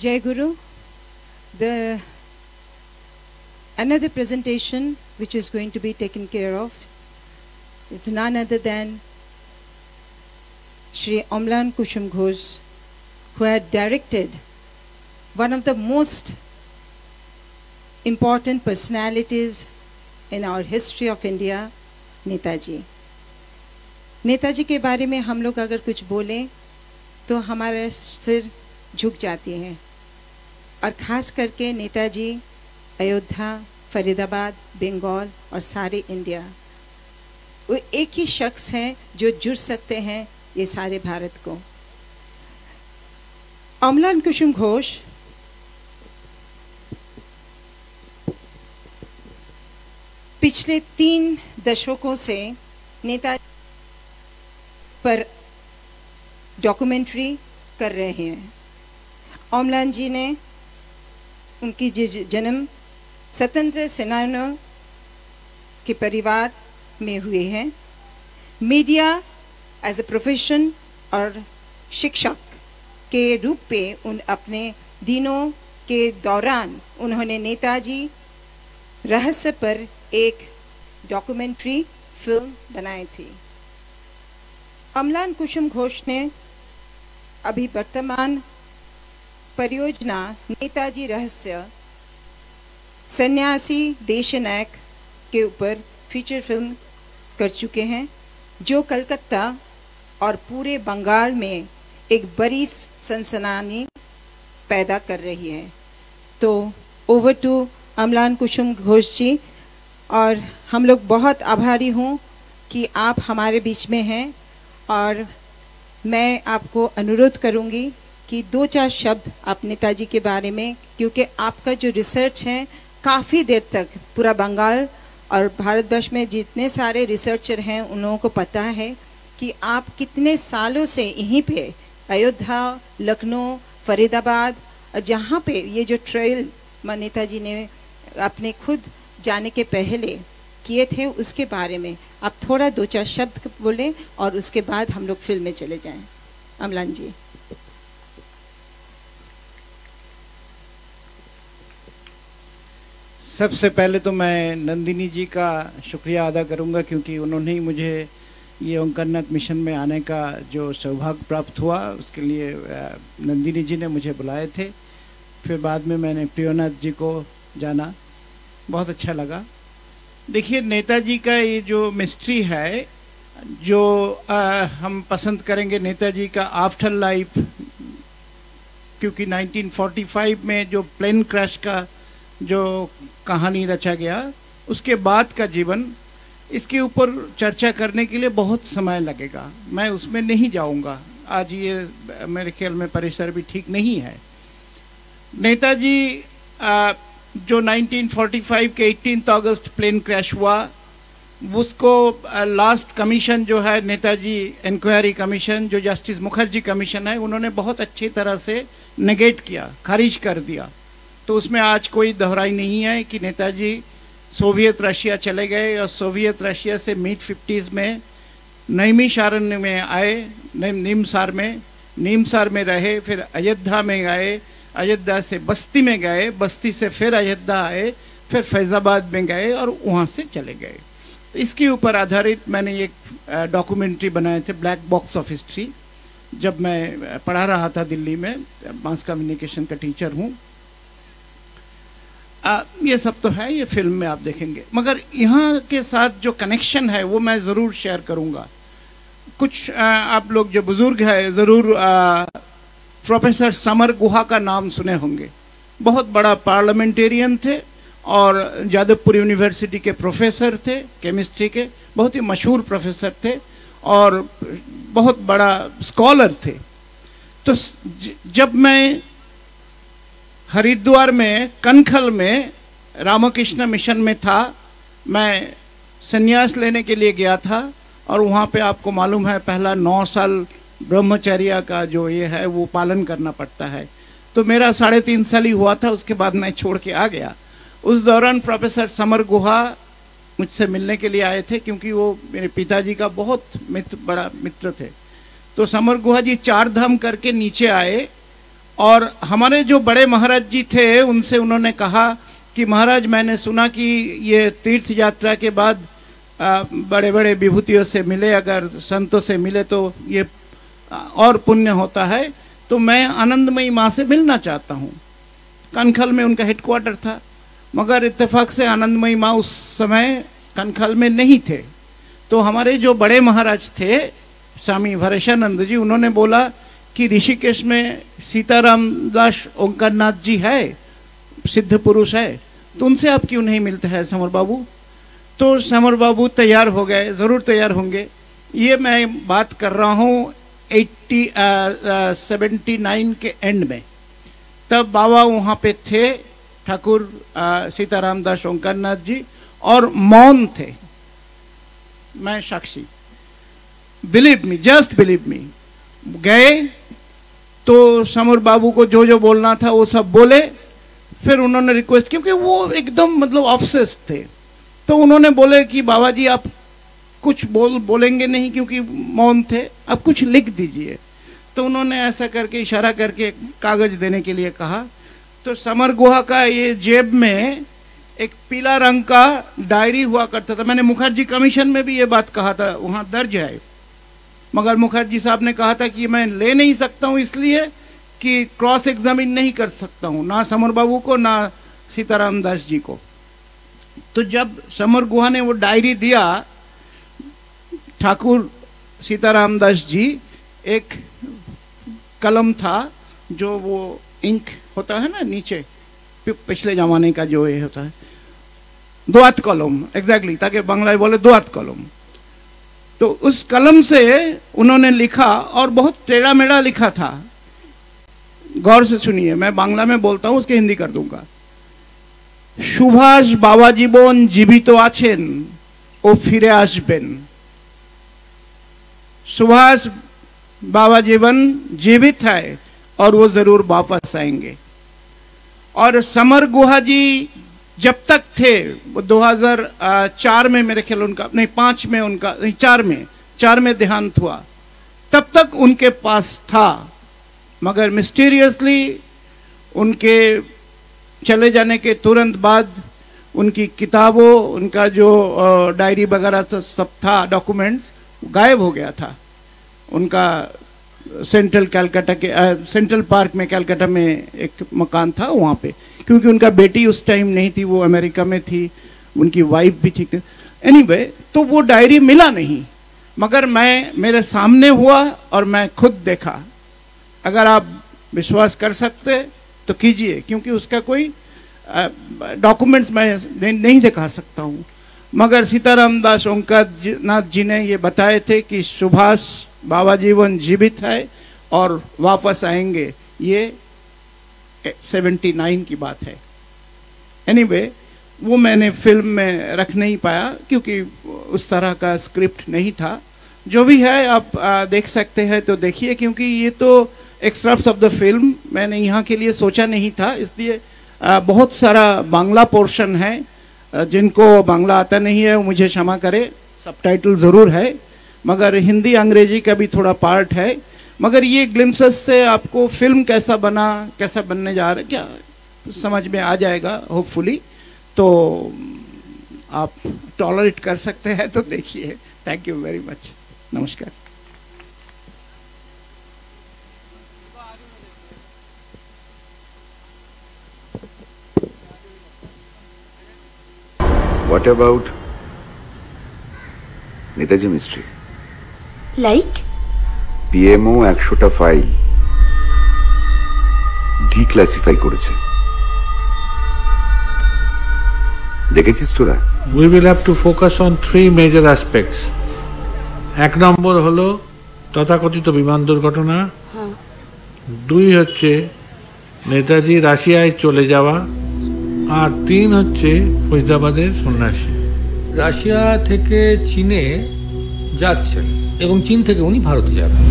Jai Guru. The another presentation which is going to be taken care of, it's none other than Shri Amlan Kushum Ghosh, who had directed one of the most important personalities in our history of India, Netaji. Netaji के बारे में हम लोग अगर कुछ बोलें तो हमारा सिर झुक जाती है, और ख़ास करके नेताजी अयोध्या, फरीदाबाद, बंगाल और सारे इंडिया, वो एक ही शख्स हैं जो जुड़ सकते हैं ये सारे भारत को। अमलान कुसुम घोष पिछले 3 दशकों से नेताजी पर डॉक्यूमेंट्री कर रहे हैं। अमलान जी ने उनकी जन्म स्वतंत्र सेनानियों के परिवार में हुए हैं। मीडिया एज ए प्रोफेशन और शिक्षक के रूप में उन अपने दिनों के दौरान उन्होंने नेताजी रहस्य पर एक डॉक्यूमेंट्री फिल्म बनाई थी। अमलान कुसुम घोष ने अभी वर्तमान परियोजना नेताजी रहस्य सन्यासी देशनायक के ऊपर फीचर फिल्म कर चुके हैं, जो कलकत्ता और पूरे बंगाल में एक बड़ी सनसनी पैदा कर रही है। तो ओवर टू अमलान कुसुम घोष जी, और हम लोग बहुत आभारी हूँ कि आप हमारे बीच में हैं, और मैं आपको अनुरोध करूँगी कि 2-4 शब्द आप नेताजी के बारे में, क्योंकि आपका जो रिसर्च है काफ़ी देर तक पूरा बंगाल और भारतवर्ष में जितने सारे रिसर्चर हैं उन लोगों को पता है कि आप कितने सालों से यहीं पे अयोध्या, लखनऊ, फरीदाबाद, जहाँ पे ये जो ट्रेल नेताजी ने अपने खुद जाने के पहले किए थे उसके बारे में आप थोड़ा 2-4 शब्द बोलें, और उसके बाद हम लोग फिल्म में चले जाएं। अमलान जी। सबसे पहले तो मैं नंदिनी जी का शुक्रिया अदा करूंगा, क्योंकि उन्होंने ही मुझे ये ओंकारनाथ मिशन में आने का जो सौभाग्य प्राप्त हुआ, उसके लिए नंदिनी जी ने मुझे बुलाए थे। फिर बाद में मैंने प्रियोनाथ जी को जाना, बहुत अच्छा लगा। देखिए, नेताजी का ये जो मिस्ट्री है, जो हम पसंद करेंगे नेताजी का आफ्टर लाइफ, क्योंकि 1945 में जो प्लेन क्रैश का जो कहानी रचा गया, उसके बाद का जीवन, इसके ऊपर चर्चा करने के लिए बहुत समय लगेगा। मैं उसमें नहीं जाऊंगा, आज ये मेरे ख्याल में परिसर भी ठीक नहीं है। नेताजी जो 1945 के 18 अगस्त प्लेन क्रैश हुआ, उसको लास्ट कमीशन जो है नेताजी इंक्वायरी कमीशन, जो जस्टिस मुखर्जी कमीशन है, उन्होंने बहुत अच्छी तरह से नेगेट किया, खारिज कर दिया। तो उसमें आज कोई दोहराई नहीं है कि नेताजी सोवियत रशिया चले गए, और सोवियत रशिया से मिड-50s में नैमिषारण्य में आए, नीमसार में रहे, फिर अयोध्या में गए, अयोध्या से बस्ती में गए, बस्ती से फिर अयोध्या आए, फिर फैज़ाबाद में गए और वहाँ से चले गए। तो इसके ऊपर आधारित मैंने एक डॉक्यूमेंट्री बनाए थे, ब्लैक बॉक्स ऑफ हिस्ट्री। जब मैं पढ़ा रहा था दिल्ली में, मास कम्युनिकेशन का टीचर हूँ। ये सब तो है, ये फिल्म में आप देखेंगे, मगर यहाँ के साथ जो कनेक्शन है वो मैं ज़रूर शेयर करूँगा। कुछ आप लोग जो बुज़ुर्ग हैं ज़रूर प्रोफेसर समर गुहा का नाम सुने होंगे। बहुत बड़ा पार्लियामेंटेरियन थे और जादवपुर यूनिवर्सिटी के प्रोफेसर थे, केमिस्ट्री के बहुत ही मशहूर प्रोफेसर थे और बहुत बड़ा स्कॉलर थे। तो जब मैं हरिद्वार में कनखल में रामकृष्ण मिशन में था, मैं संन्यास लेने के लिए गया था, और वहाँ पे आपको मालूम है पहला 9 साल ब्रह्मचर्य का जो ये है वो पालन करना पड़ता है। तो मेरा 3.5 साल ही हुआ था, उसके बाद मैं छोड़ के आ गया। उस दौरान प्रोफेसर समर गुहा मुझसे मिलने के लिए आए थे, क्योंकि वो मेरे पिताजी का बहुत बड़ा मित्र थे। तो समर गुहा जी 4 धाम करके नीचे आए और हमारे जो बड़े महाराज जी थे उनसे उन्होंने कहा कि महाराज मैंने सुना कि ये तीर्थ यात्रा के बाद बड़े बड़े विभूतियों से मिले, अगर संतों से मिले तो ये और पुण्य होता है, तो मैं आनंदमयी माँ से मिलना चाहता हूँ। कनखल में उनका हेडक्वार्टर था, मगर इत्तेफाक से आनंदमयी माँ उस समय कनखल में नहीं थे। तो हमारे जो बड़े महाराज थे स्वामी भरेशानंद जी, उन्होंने बोला कि ऋषिकेश में सीताराम दास ओंकारनाथ जी है, सिद्ध पुरुष है, तो उनसे आप क्यों नहीं मिलते हैं समर बाबू। तो समर बाबू तैयार हो गए, ज़रूर तैयार होंगे। ये मैं बात कर रहा हूँ 79 के एंड में। तब बाबा वहाँ पे थे, ठाकुर सीताराम दास ओंकारनाथ जी, और मौन थे, मैं साक्षी। Believe me, just believe me. गए तो समर बाबू को जो जो बोलना था वो सब बोले। फिर उन्होंने रिक्वेस्ट, क्योंकि वो एकदम मतलब ऑब्सेस्ड थे, तो उन्होंने बोले कि बाबा जी आप कुछ बोलेंगे नहीं, क्योंकि मौन थे, आप कुछ लिख दीजिए। तो उन्होंने ऐसा करके इशारा करके कागज देने के लिए कहा। तो समर गुहा का ये जेब में एक पीला रंग का डायरी हुआ करता था। मैंने मुखर्जी कमीशन में भी ये बात कहा था, वहाँ दर्ज है, मगर मुखर्जी साहब ने कहा था कि मैं ले नहीं सकता हूँ, इसलिए कि क्रॉस एग्जामिन नहीं कर सकता हूँ, ना समर बाबू को ना सीताराम दास जी को। तो जब समर गुहा ने वो डायरी दिया, ठाकुर सीताराम दास जी, एक कलम था जो वो इंक होता है ना नीचे, पिछले जमाने का जो ये होता है, दोआत कलम, एग्जैक्टली, ताकि बांग्ला बोले दोआत कलम। तो उस कलम से उन्होंने लिखा, और बहुत टेढ़ा मेढ़ा लिखा था। गौर से सुनिए, मैं बांग्ला में बोलता हूँ, उसके हिंदी कर दूंगा। सुभाष बाबा जीवन जीवित आছেন ও ফিরে আসবেন। सुभाष बाबा जीवन जीवित है और वो जरूर वापस आएंगे। और समर गुहा जी जब तक थे, वो 2004 में मेरे ख्याल उनका, नहीं 5 में उनका, नहीं 4 में देहांत हुआ, तब तक उनके पास था। मगर मिस्टीरियसली उनके चले जाने के तुरंत बाद उनकी किताबों, उनका जो डायरी वगैरह सब था, डॉक्यूमेंट्स, गायब हो गया था। उनका सेंट्रल कलकत्ता के सेंट्रल पार्क में, कलकत्ता में एक मकान था वहाँ पे, क्योंकि उनका बेटी उस टाइम नहीं थी, वो अमेरिका में थी, उनकी वाइफ भी थी। एनीवे, तो वो डायरी मिला नहीं, मगर मेरे सामने हुआ और मैं खुद देखा। अगर आप विश्वास कर सकते तो कीजिए, क्योंकि उसका कोई डॉक्यूमेंट्स मैं नहीं दिखा सकता हूँ। मगर सीताराम दास ओंकारनाथ जी ने ये बताए थे कि सुभाष बाबा जीवन जीवित है और वापस आएंगे। ये 79 की बात है। एनीवे, वो मैंने फिल्म में रख नहीं पाया, क्योंकि उस तरह का स्क्रिप्ट नहीं था। जो भी है आप देख सकते हैं तो देखिए, क्योंकि ये तो एक्सट्रैक्ट्स ऑफ द फिल्म मैंने यहाँ के लिए सोचा नहीं था, इसलिए बहुत सारा बांग्ला पोर्शन है। जिनको बांग्ला आता नहीं है वो मुझे क्षमा करे, सबटाइटल ज़रूर है, मगर हिंदी अंग्रेजी का भी थोड़ा पार्ट है। मगर ये ग्लिम्पसेस से आपको फिल्म कैसा बना, कैसा बनने जा रहा है, क्या समझ में आ जाएगा होपफुली। तो आप टॉलरेट कर सकते हैं तो देखिए। Thank you very much. नमस्कार। What about Netaji Mystery? Like? PMO 100টা ফাইল ডিক্লাসিফাই করেছে, দেখেছিস তোরা? We will have to focus on 3 major aspects. এক নম্বর হলো তথাকথিত বিমান দুর্ঘটনা, 2 হচ্ছে নেতাজি রাশিয়ায় চলে যাওয়া, আর 3 হচ্ছে ফৈজাবাদের সন্ন্যাসী। রাশিয়া থেকে চীনে যাচ্ছেন এবং চীন থেকে উনি ভারতে যাবেন।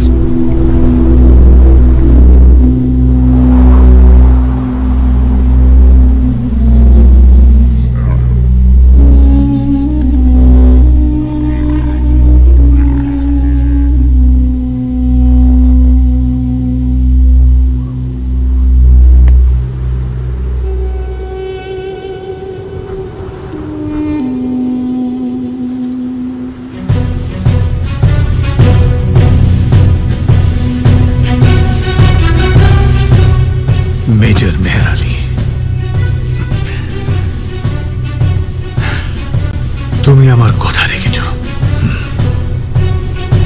তুমি আমার কথা রেখেছ।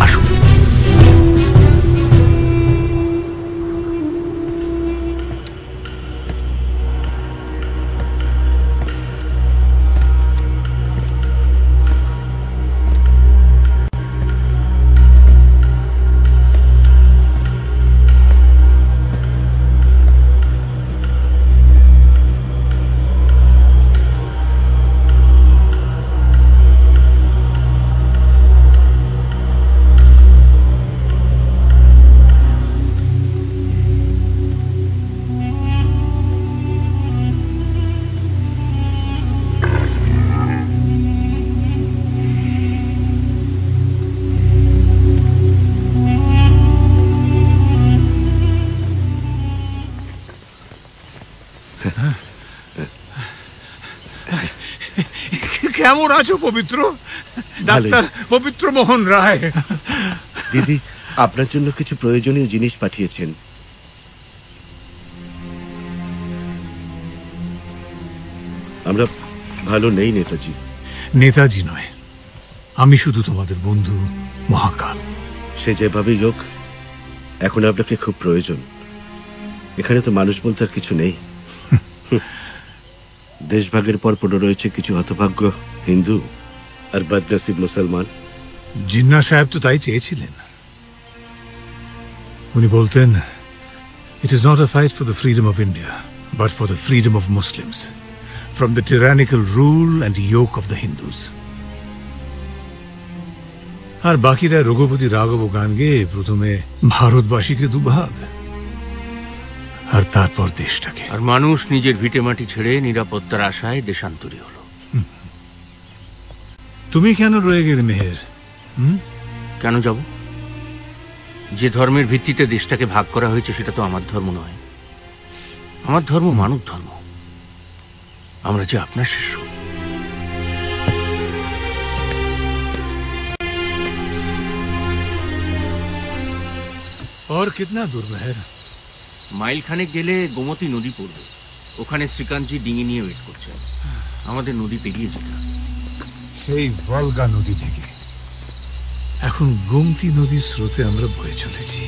আসুন। কেমন আছো পবিত্র? ডাক্তার পবিত্র মোহন রায়। দিদি আপনার জন্য কিছু প্রয়োজনীয় জিনিস পাঠিয়েছেন। আমরা ভালো নেই নেতাজি। নেতাজি নয়, আমি শুধু তোমাদের বন্ধু মহাকাল। সে যেভাবেই হোক, এখন আপনাকে খুব প্রয়োজন। এখানে তো মানুষ বলতে আর কিছু নেই। দেশভাগের পর পড়ে রয়েছে কিছু হতভাগ্য হিন্দু আর বদনসিব মুসলমান। জিন্না সাহেব তো তাই চেয়েছিলেন। উনি বলতেন, "It is not a fight for the freedom of India, but for the freedom of Muslims from the tyrannical rule and yoke of the Hindus." আর বাকিরা রঘুপতি রাঘব গান গেয়ে প্রথমে ভারতবাসীকে দুভাগ, আর তারপর দেশটাকে। আর মানুষ নিজের ভিটেমাটি ছেড়ে নিরাপত্তার আশায় দেশান্তরী হলো। তুমি কেন রয়ে গেলে মেহের? কেন যাব? যে ধর্মের ভিত্তিতে দেশটাকে ভাগ করা হয়েছে সেটা তো আমার ধর্ম নয়। আমার ধর্ম মানব ধর্ম। আমরা যে আপনার শিষ্য। और कितना दूर मेहर? মাইল খানেক গেলে গোমতী নদী পড়বে। ওখানে শ্রীকান্তজি ডিঙি নিয়ে ওয়েট করছে। আমাদের নদী পেরিয়ে যেতে হবে। সেই ভলগা নদী থেকে এখন গোমতী নদীর স্রোতে আমরা বয়ে চলেছি।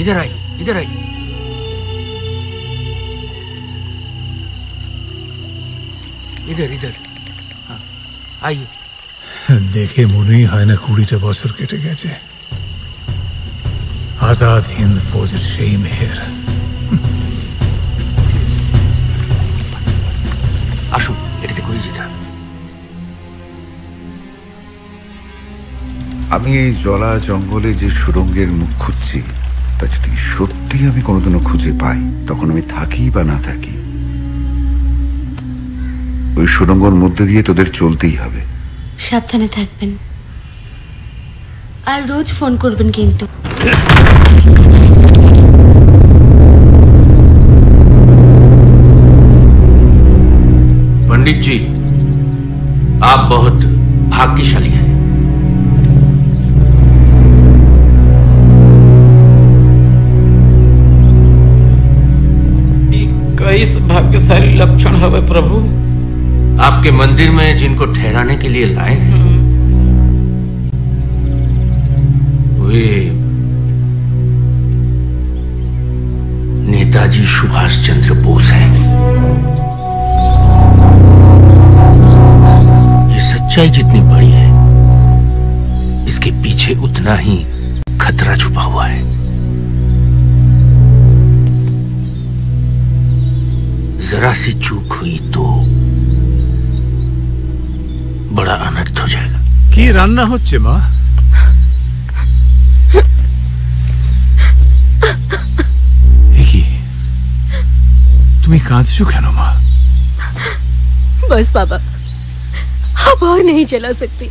इधर आई, इधर आई। इधर इधर आइए। দেখে মনেই হয় না 20টা বছর কেটে গেছে। আজাদ হিন্দ ফৌজের সেই মেহের। আসুন, এটাতে করে যেতে হবে। আমি এই জলা জঙ্গলে যে সুড়ঙ্গের মুখ খুঁজছি, তা যদি সত্যি আমি কোনোদিনও খুঁজে পাই, তখন আমি থাকি বা না থাকি, ওই সুড়ঙ্গর মধ্যে দিয়ে তোদের চলতেই হবে। সাবধানে থাকবেন আর রোজ ফোন করবেন কিন্তু। पंडित जी, आप बहुत भाग्यशाली हैं। 21 भाग्यशाली लक्षण है प्रभु। आपके मंदिर में जिनको ठहराने के लिए लाए हैं, वे नेताजी सुभाष चंद्र बोस हैं। ये सच्चाई जितनी बड़ी है, इसके पीछे उतना ही खतरा छुपा हुआ है। जरा सी चूक हुई तो बड़ा अनर्थ हो जाएगा। কি রান্না হচ্ছে মা? কি তুমি কাঁদছো কেন মা? बस बाबा, अब और नहीं चला सकती।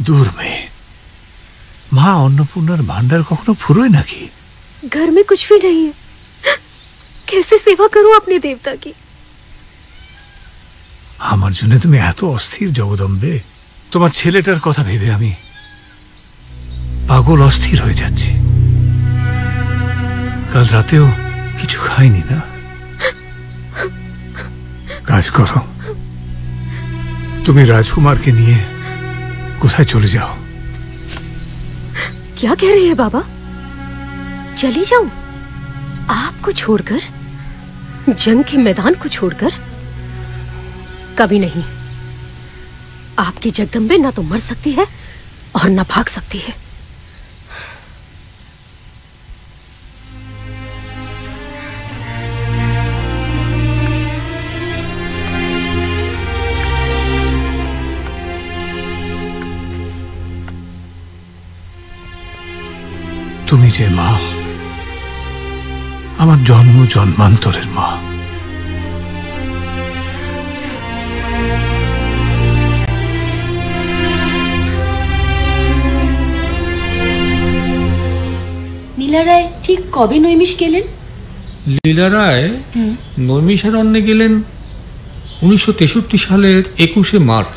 দূর মেয়ে, মা অন্নপূর্ণার ভান্ডার কখনো ফুরোয় নাকি? घर में कुछ भी नहीं है, कैसे सेवा करूं अपने देवता की? আমার জন্য তুমি এত অস্থির জগদম্বে? তোমার ছেলেটার কথা ভেবে আমি পাগল অস্থির হয়ে যাচ্ছি। কাল রাতেও কিছু খাইনি না। কাজ করো, তুমি राजकुमार के নিয়ে কোথায় চলে যাও। क्या कह रहे हैं बाबा? चली जाऊं आपको छोड़कर, जंग के मैदान को छोड़कर? कभी नहीं। आपकी जगदम्बे ना तो मर सकती है और ना भाग सकती है। তুমি যে মা, আমার জন্ম জন্মান্তরের মা। লীলা রায় ঠিক কবে নৈমিষ গেলেন? লীলা রায় নৈমিষারণ্যে গেলেন 1963 সালের 21শে মার্চ।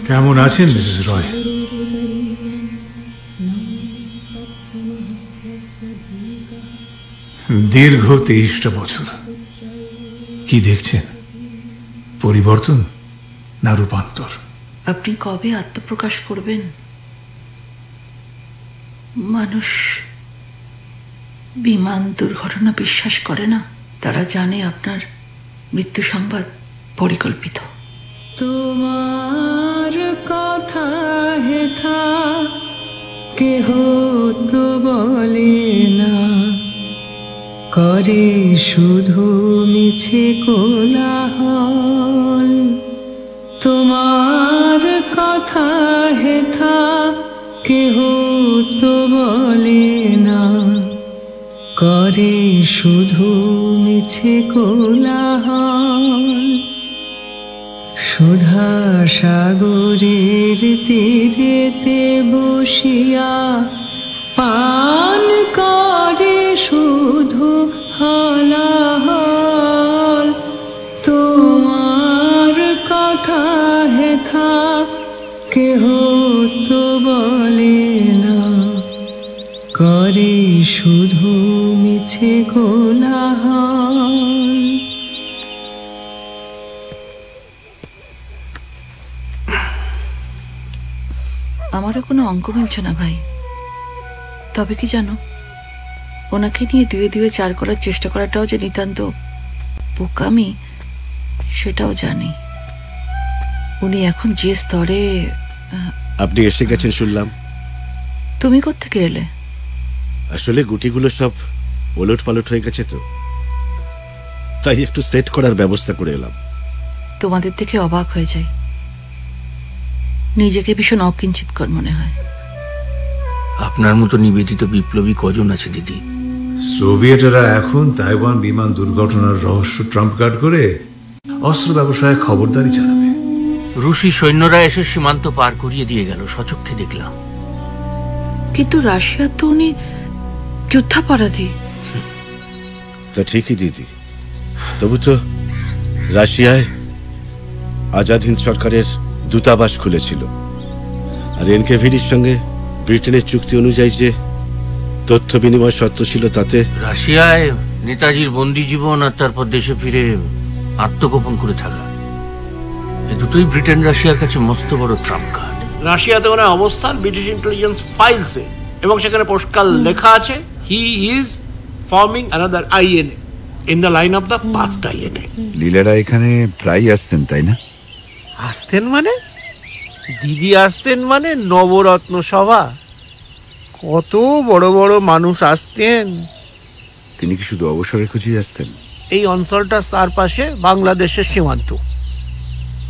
কেমন আছেন মিসেস রয়? দীর্ঘ 23টা বছর। কি দেখছেন? পরিবর্তন না রূপান্তর? আপনি কবে আত্মপ্রকাশ করবেন? মানুষ বিমান দুর্ঘটনা বিশ্বাস করে না। তারা জানে আপনার মৃত্যু সংবাদ পরিকল্পিত। তোমার কথা হেথা কেহ তো বলে না, করে শুধু মিছে কোলাহল। তোমার কথা হেথা কেহ তো বলে না, করে শুধু মিছে কোলাহল। সুধা সাগরের তীরেতে বসিয়া পান করে শুধু হলাহল। তোমার কথা হেথা কেহ তো বলে না, করে শুধু মিছে কোলাহল। আমারও কোনো অঙ্ক মিলছে না ভাই। তবে কি জানো, ওনাকে নিয়ে দুয়ে দুয়ে চার করার চেষ্টা করাটাও যে নিতান্ত বোকামি, সেটাও জানি। উনি এখন যে স্তরে। আপনি এসে গেছেন শুনলাম। তুমি কোত্থেকে এলে? আসলে গুটিগুলো সব ওলট পালট হয়ে গেছে তো, তাই একটু সেট করার ব্যবস্থা করে এলাম। তোমাদের দেখে অবাক হয়ে যাই, নিজেকে ভীষণ অকিঞ্চিতকর মনে হয়। আপনার মতো নিবেদিত বিপ্লবী কজন আছে দিদি? সোভিয়েটরা এখন তাইওয়ান বিমান দুর্ঘটনার রহস্য ট্রাম্প কার্ড করে অস্ত্র ব্যবসায় খবরদারি চালাবে। রুশি সৈন্যরা এসে সীমান্ত পার করিয়ে দিয়ে গেল, সচক্ষে দেখলাম। কিন্তু রাশিয়া তো উনি যুদ্ধাপরাধী। তা ঠিকই দিদি, তবু তো রাশিয়ায় আজাদ হিন্দ সরকারের দূতাবাস খুলেছিল, আর এনকেভিডির সঙ্গে ব্রিটেনের চুক্তি অনুযায়ী যে তথ্য বিনিময় শর্ত ছিল তাতে রাশিয়ায় নেতাজির বন্দী জীবন আর তারপর দেশে ফিরে আত্মগোপন করে থাকা, এ দুটোই ব্রিটেন রাশিয়ার কাছে মস্ত বড় ট্রাম্প কার্ড। রাশিয়াতে ওনার অবস্থান ব্রিটিশ ইন্টেলিজেন্স ফাইলসে, এবং সেখানে পরিষ্কার লেখা আছে he is forming another INA in the line of the past INA. লীলারা এখানে প্রায় আসতেন তাই না? আসতেন মানে? দিদি আসতেন মানে নবরত্ন সভা, কত বড় বড় মানুষ আসতেন। তিনি কি শুধু অবসরের খুঁজেই আসতেন? এই অঞ্চলটার চারপাশে বাংলাদেশের সীমান্ত,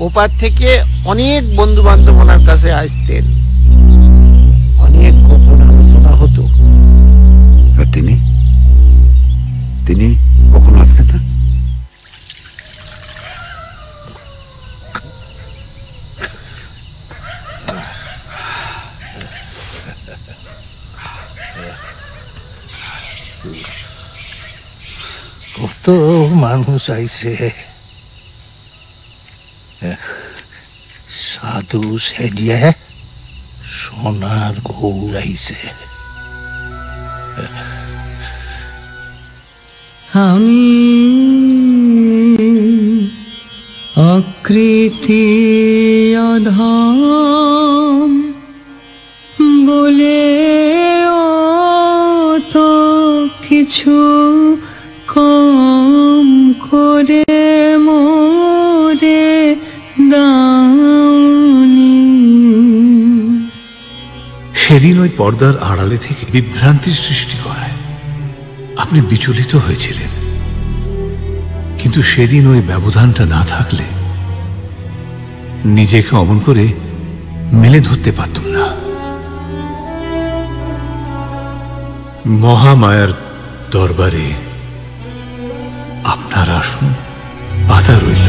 ওপার থেকে অনেক বন্ধু বান্ধব ওনার কাছে আসতেন, অনেক কত মানুষ আইছে, সাধু সেজিয়ে সোনার গৌর আইছে। আমি অকৃতি অধম বলে তো কিছু কম করে মোরে দাওনি। সেদিন ওই পর্দার আড়ালে থেকে বিভ্রান্তির সৃষ্টি করায় আপনি বিচলিত হয়েছিলেন, কিন্তু সেদিন ওই ব্যবধানটা না থাকলে নিজেকে অমন করে মেলে ধরতে পারতুম না। মহামায়ার দরবারে আপনার আসন বাধা রইল।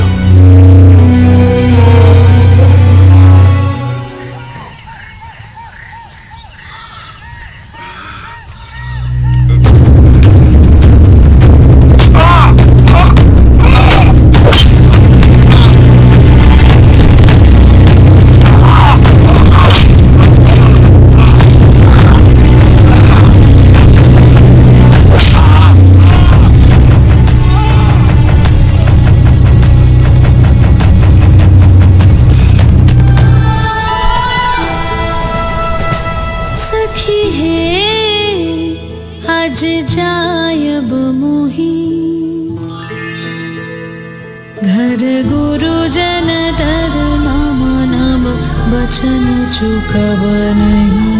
घर गुरुजन डर नाम नाम बचन चुकब नहीं।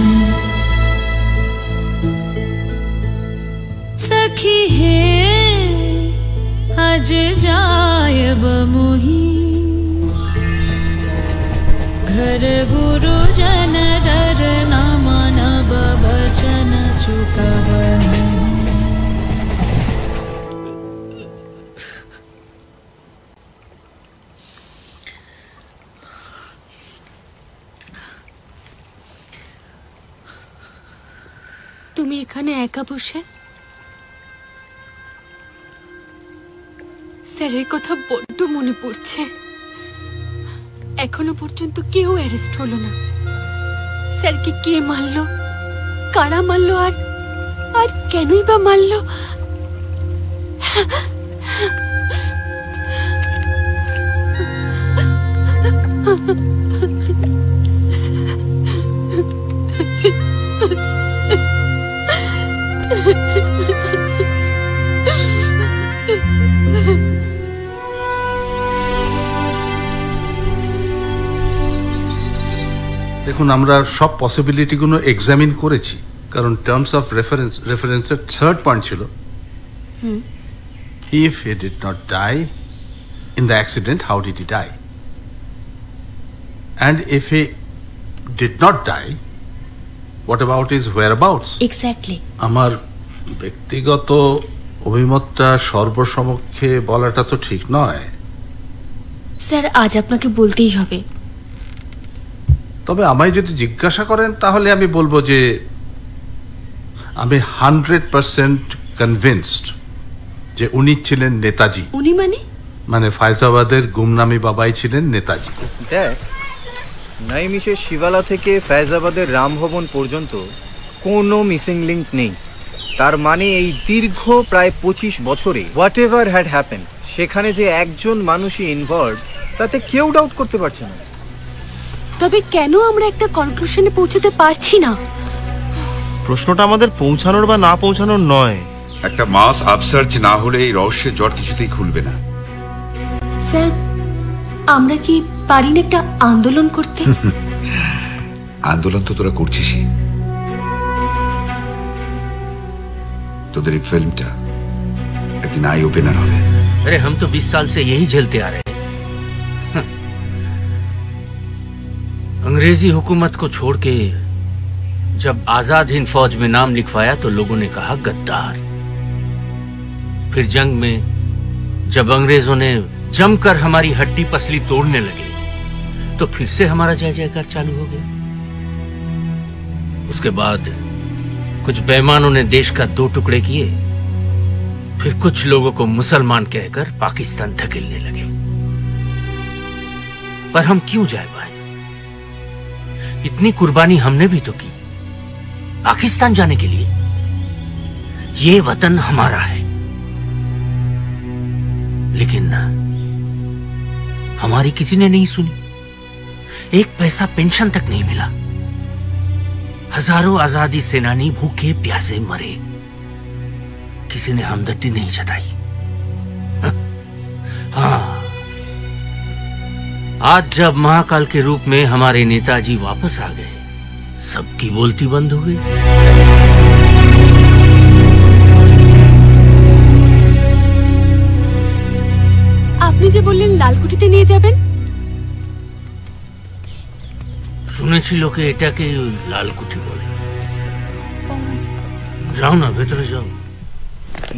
सखी है अज जायब मोही, घर गुरुजन डर नाम नाम बचन चुकब नहीं। তুমি এখানে একা বসে স্যারের কথা বড্ড মনে পড়ছে। এখনো পর্যন্ত কেউ অ্যারেস্ট হলো না। স্যারকে কে মারলো, কারা মারলো, আর কেনই বা মারলো? দেখুন, আমরা সব পসিবিলিটিগুলো এক্সামিন করেছি, কারণ টার্মস অফ রেফারেন্সের থার্ড পয়েন্ট ছিল if he did not die in the accident, how did he die, and if he did not die, what about his whereabouts. Exactly. আমার ব্যক্তিগত অভিমতটা সর্বসমক্ষে বলাটা তো ঠিক নয়। স্যার, আজ আপনাকে বলতেই হবে। তবে আমায় যদি জিজ্ঞাসা করেন তাহলে আমি বলবো যে আমি 100% কনভিন্সড যে উনি ছিলেন নেতাজি। উনি মানে ফায়জাবাদের গুমনামি বাবাই ছিলেন নেতাজি। দেখ, নাইমিশের শিবালা থেকে ফায়জাবাদের রামভবন পর্যন্ত কোনো মিসিং লিঙ্ক নেই। তার মানে এই দীর্ঘ প্রায় 25 বছরে হোয়াট এভার হ্যাড হ্যাপেন, সেখানে যে একজন মানুষই ইনভলভ তাতে কেউ ডাউট করতে পারছে না। তবে কেন আমরা একটা কনক্লুশনে পৌঁছতে পারছি না? প্রশ্নটা আমাদের পৌঁছানোর বা না পৌঁছানোর নয়, একটা মাস আপসার্চ না হলে এই রহস্যের জট কিছুতেই খুলবে না। স্যার, আমরা কি পারি না একটা আন্দোলন করতে? আন্দোলন তো তোরা করছিসই। তোদের এই ফিল্মটা একদিন আই ওপেনার হবে। अरे हम तो 20 साल से यही झेलते आ रहे हैं। अंग्रेजी हुकूमत को छोड़ के जब आजाद हिंद फौज में नाम लिखवाया तो लोगों ने कहा गद्दार। फिर जंग में जब अंग्रेजों ने जमकर हमारी हड्डी पसली तोड़ने लगे तो फिर से हमारा जय जयकार चालू हो गया। उसके बाद कुछ बेईमानों ने देश का 2 टुकड़े किए फिर कुछ लोगों को मुसलमान कहकर पाकिस्तान धकेलने लगे। पर हम क्यों जाए भाई? इतनी कुर्बानी हमने भी तो की पाकिस्तान जाने के लिए। ये वतन हमारा है, लेकिन हमारी किसी ने नहीं सुनी। एक पैसा पेंशन तक नहीं मिला। हजारों आजादी सेनानी भूखे प्यासे मरे, किसी ने हमदर्दी नहीं जताई। हाँ, आज जब महाकाल के रूप में हमारे नेताजी वापस आ गए, सबकी बोलती बंद हो गई। আপনি যে বললেন লালকুঠিতে নিয়ে যাবেন, শুনেছি লোকে এটাকে লালকুঠি বলে। যাও না, ভেতরে যাও।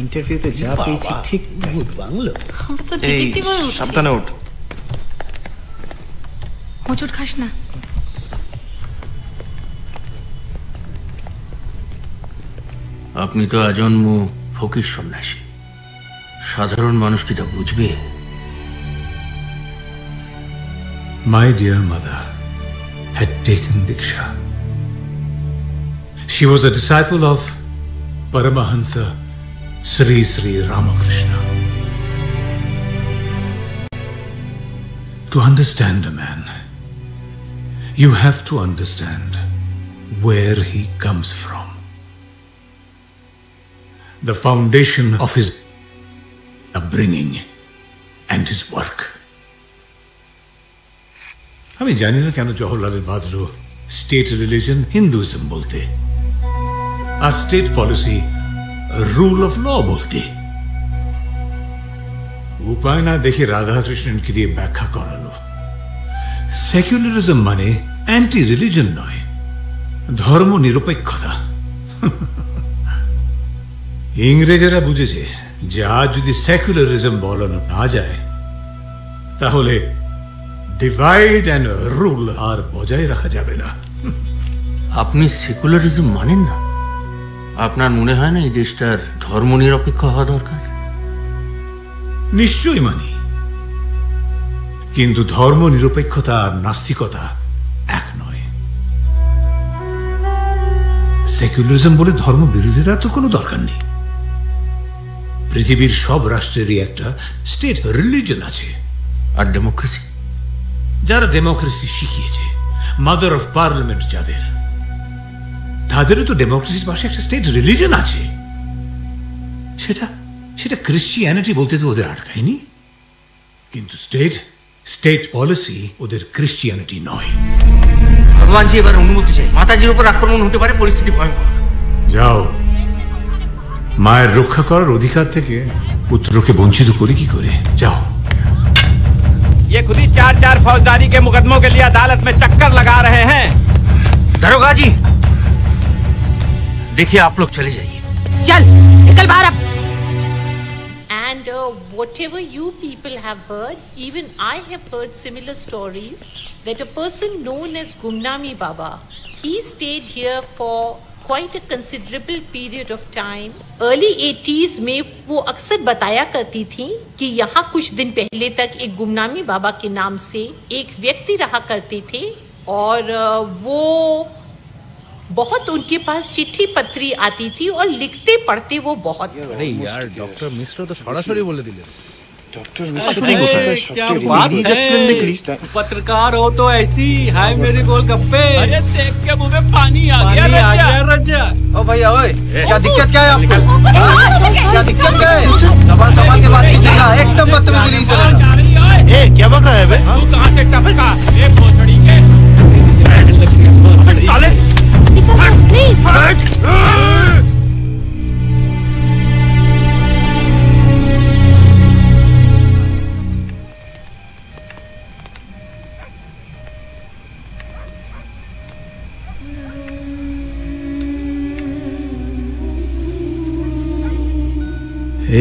ইন্টারভিউতে যা পেয়েছি ঠিক ভূত বাংলো। সাবধানে ওঠ। হোঁচট খাস না। আপনি তো আজন্ম ফকির সন্ন্যাসী, সাধারণ মানুষ কি তা বুঝবে? My dear mother had taken Diksha. She was a disciple of Paramahansa Sri Sri Ramakrishna. To understand a man, you have to understand where he comes from. The foundation of his upbringing and his work. আমি জানি না কেন জওহরলালের বাদলো state religion Hinduism বলতে আর state policy rule of law বলতে। উপায় না দেখে রাধাকৃষ্ণনকে দিয়ে ব্যাখ্যা করালো সেকুলারিজম মানে অ্যান্টি রিলিজন নয়, ধর্ম নিরপেক্ষতা। ইংরেজেরা বুঝেছে যে আজ যদি সেকুলারিজম বলানো না যায় তাহলে ডিভাইড অ্যান্ড রুল আর বজায় রাখা যাবে না। আপনি সেকুলারিজম মানেন না? আপনার মনে হয় না এই দেশটার ধর্ম নিরপেক্ষ হওয়া দরকার? নিশ্চয়ই মানি, কিন্তু ধর্ম নিরপেক্ষতা আর নাস্তিকতা এক নয়। সেকুলারিজম বলে ধর্ম বিরোধিতা তো কোনো দরকার নেই। পৃথিবীর সব রাষ্ট্রেরই একটা স্টেট রিলিজন আছে। আর ডেমোক্রেসি? যারা ডেমোক্রেসি শিখিয়েছে, মাদার অফ পার্লামেন্ট যাদের, তাদেরও তো ডেমোক্রেসির পাশে একটা স্টেট রিলিজন আছে। সেটা ক্রিশ্চিয়ানিটি বলতে তো ওদের আটকায়নি, কিন্তু স্টেট পলিসি ওদের ক্রিশ্চিয়ানিটি নয়। ভগবানজি এবার অনুমতি চাই, মাতাজির উপর আক্রমণ হতে পারে, পরিস্থিতি ভয়ঙ্কর। যাও, মায়ের রক্ষা করার অধিকার থেকে পুত্রকে বঞ্চিত করি কি করে? যাও। ये खुद ही 4 फौजदारी के मुकदमों के लिए अदालत में चक्कर लगा रहे हैं। दरोगा जी, देखिए आप लोग चले जाइए। चल निकल बाहर अब। And whatever you people have heard, even I have heard similar stories that a person known as Gumnami Baba, he stayed here for quite a considerable period of time. Early 80s में वो अक्सर बताया करती थी कि यहाँ कुछ दिन पहले तक एक गुमनामी बाबा के नाम से एक व्यक्ति रहा करते थे और वो बहुत उनके पास चिट्ठी पत्री आती थी और लिखते पढ़ते वो बहुत। अरे यार डॉक्टर मिश्र तो सरासरी बोले दिले। डॉक्टर क्या बात है? पत्रकार हो तो ऐसी हाय मेरे गोलगप्पे। अरे देख के मुंह में पानी आ गया रज्जा। ओ भैया ओए, क्या दिक्कत क्या है आपको? क्या दिक्कत क्या है? सवाल के बात कीजिएगा, एकदम बदतमीजी से रहना। ए क्या बक रहा है बे? तू कहां से टपका? ए भोसड़ी के साले प्लीज।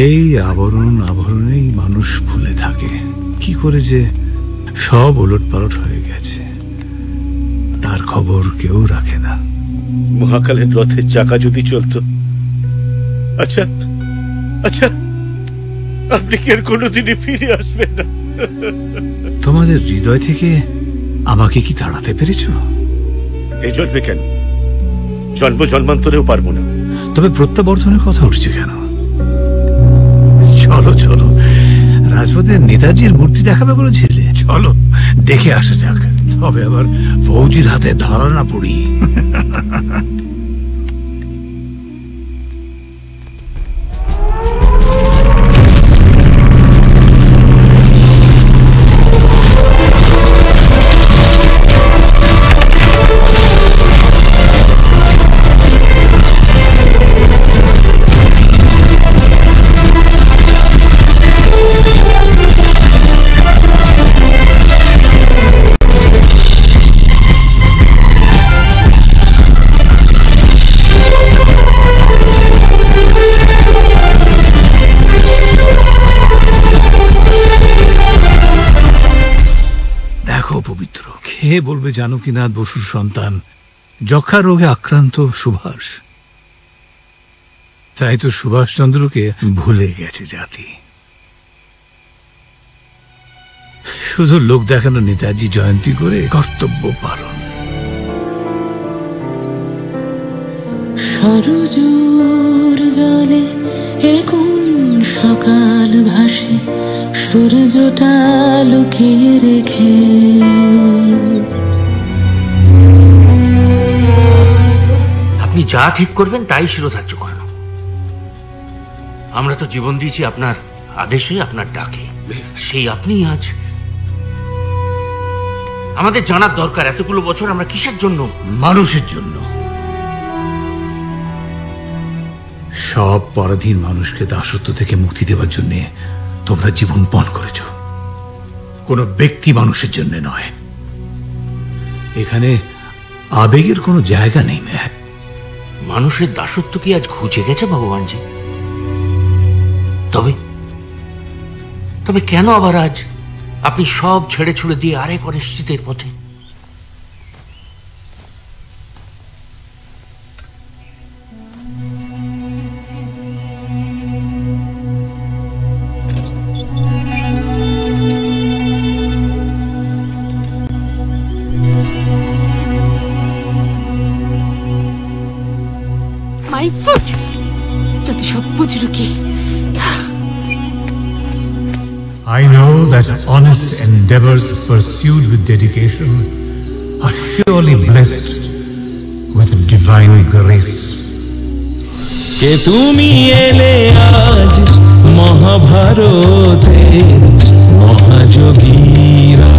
এই আবরণেই মানুষ ভুলে থাকে কি করে যে সব ওলটপালট হয়ে গেছে, তার খবর কেউ রাখে না। মহাকালের রথের চাকা যদি চলতো, আচ্ছা আপনি কি আর কোনোদিনই ফিরে আসবেন না? তোমাদের হৃদয় থেকে আমাকে কি তাড়াতে পেরেছো? এই জন্মে কেন, জন্ম জন্মান্তরেও পারবো না। তবে প্রত্যাবর্তনের কথা উঠছে কেন? চলো চলো, রাজপথের নেতাজির মূর্তি দেখাবে বলে ঝেলে, চলো দেখে আসা যাক। তবে আবার ফৌজির হাতে ধরা না পড়ি। কে বলবে জানকীনাথ বসুর সন্তান যক্ষা রোগে আক্রান্ত সুভাষ? তাই তো সুভাষচন্দ্রকে ভুলে গেছে জাতি। শুধু লোক দেখানো নেতাজি জয়ন্তী করে কর্তব্য পালন। সরজুর জলে এখন সকাল ভাসে, সূর্যটা লুকিয়ে রেখে। আপনি যা ঠিক করবেন তাই শিরোধার্য করেন। আমরা তো জীবন দিয়েছি আপনার আদেশে, আপনার ডাকে। সেই আপনি আজ আমাদের জানার দরকার এতগুলো বছর আমরা কিসের জন্য? মানুষের জন্য। সব পরাধীন মানুষকে দাসত্ব থেকে মুক্তি দেওয়ার জন্য তোমরা জীবন পণ করেছ, কোন ব্যক্তি মানুষের জন্য নয়। এখানে আবেগের কোনো জায়গা নেই। মানুষের দাসত্ব কি আজ ঘুচে গেছে ভগবানজি? তবে কেন আবার আজ আপনি সব ছেড়ে ছুড়ে দিয়ে আরেক অনিশ্চিতের পথে? My foot! যত সব বুজরুকি। I know that honest endeavors pursued with dedication are surely blessed with divine grace. কে তুমি এলে আজ মহাভারতের মহাযোগীরা,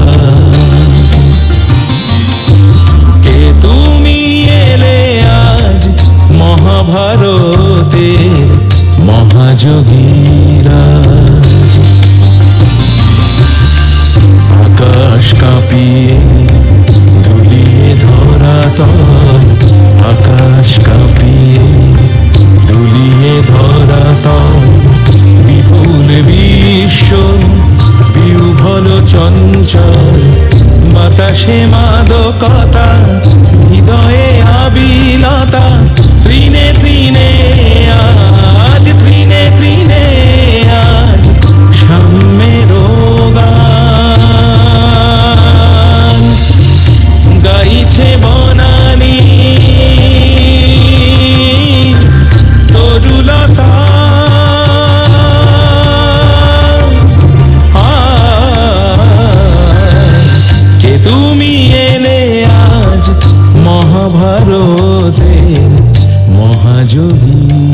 কে তুমি এলে আজ মহাভারতের মহাযোগীরা। আকাশ কাঁপিয়ে দুলিয়ে ধরাতল, আকাশ কাঁপিয়ে দুলিয়ে ধরাতল, বিপুল বিশ্ব বিহ্বল চঞ্চল, বাতাসে মাদকতা হৃদয়ে আবিলতা, তৃণে তৃণে আজ, তৃণে তৃণে আজ সাম্যের গান গাইছে বনানী তরুলতা। কে তুমি এলে আজ মহাভারতের মহাযোগী।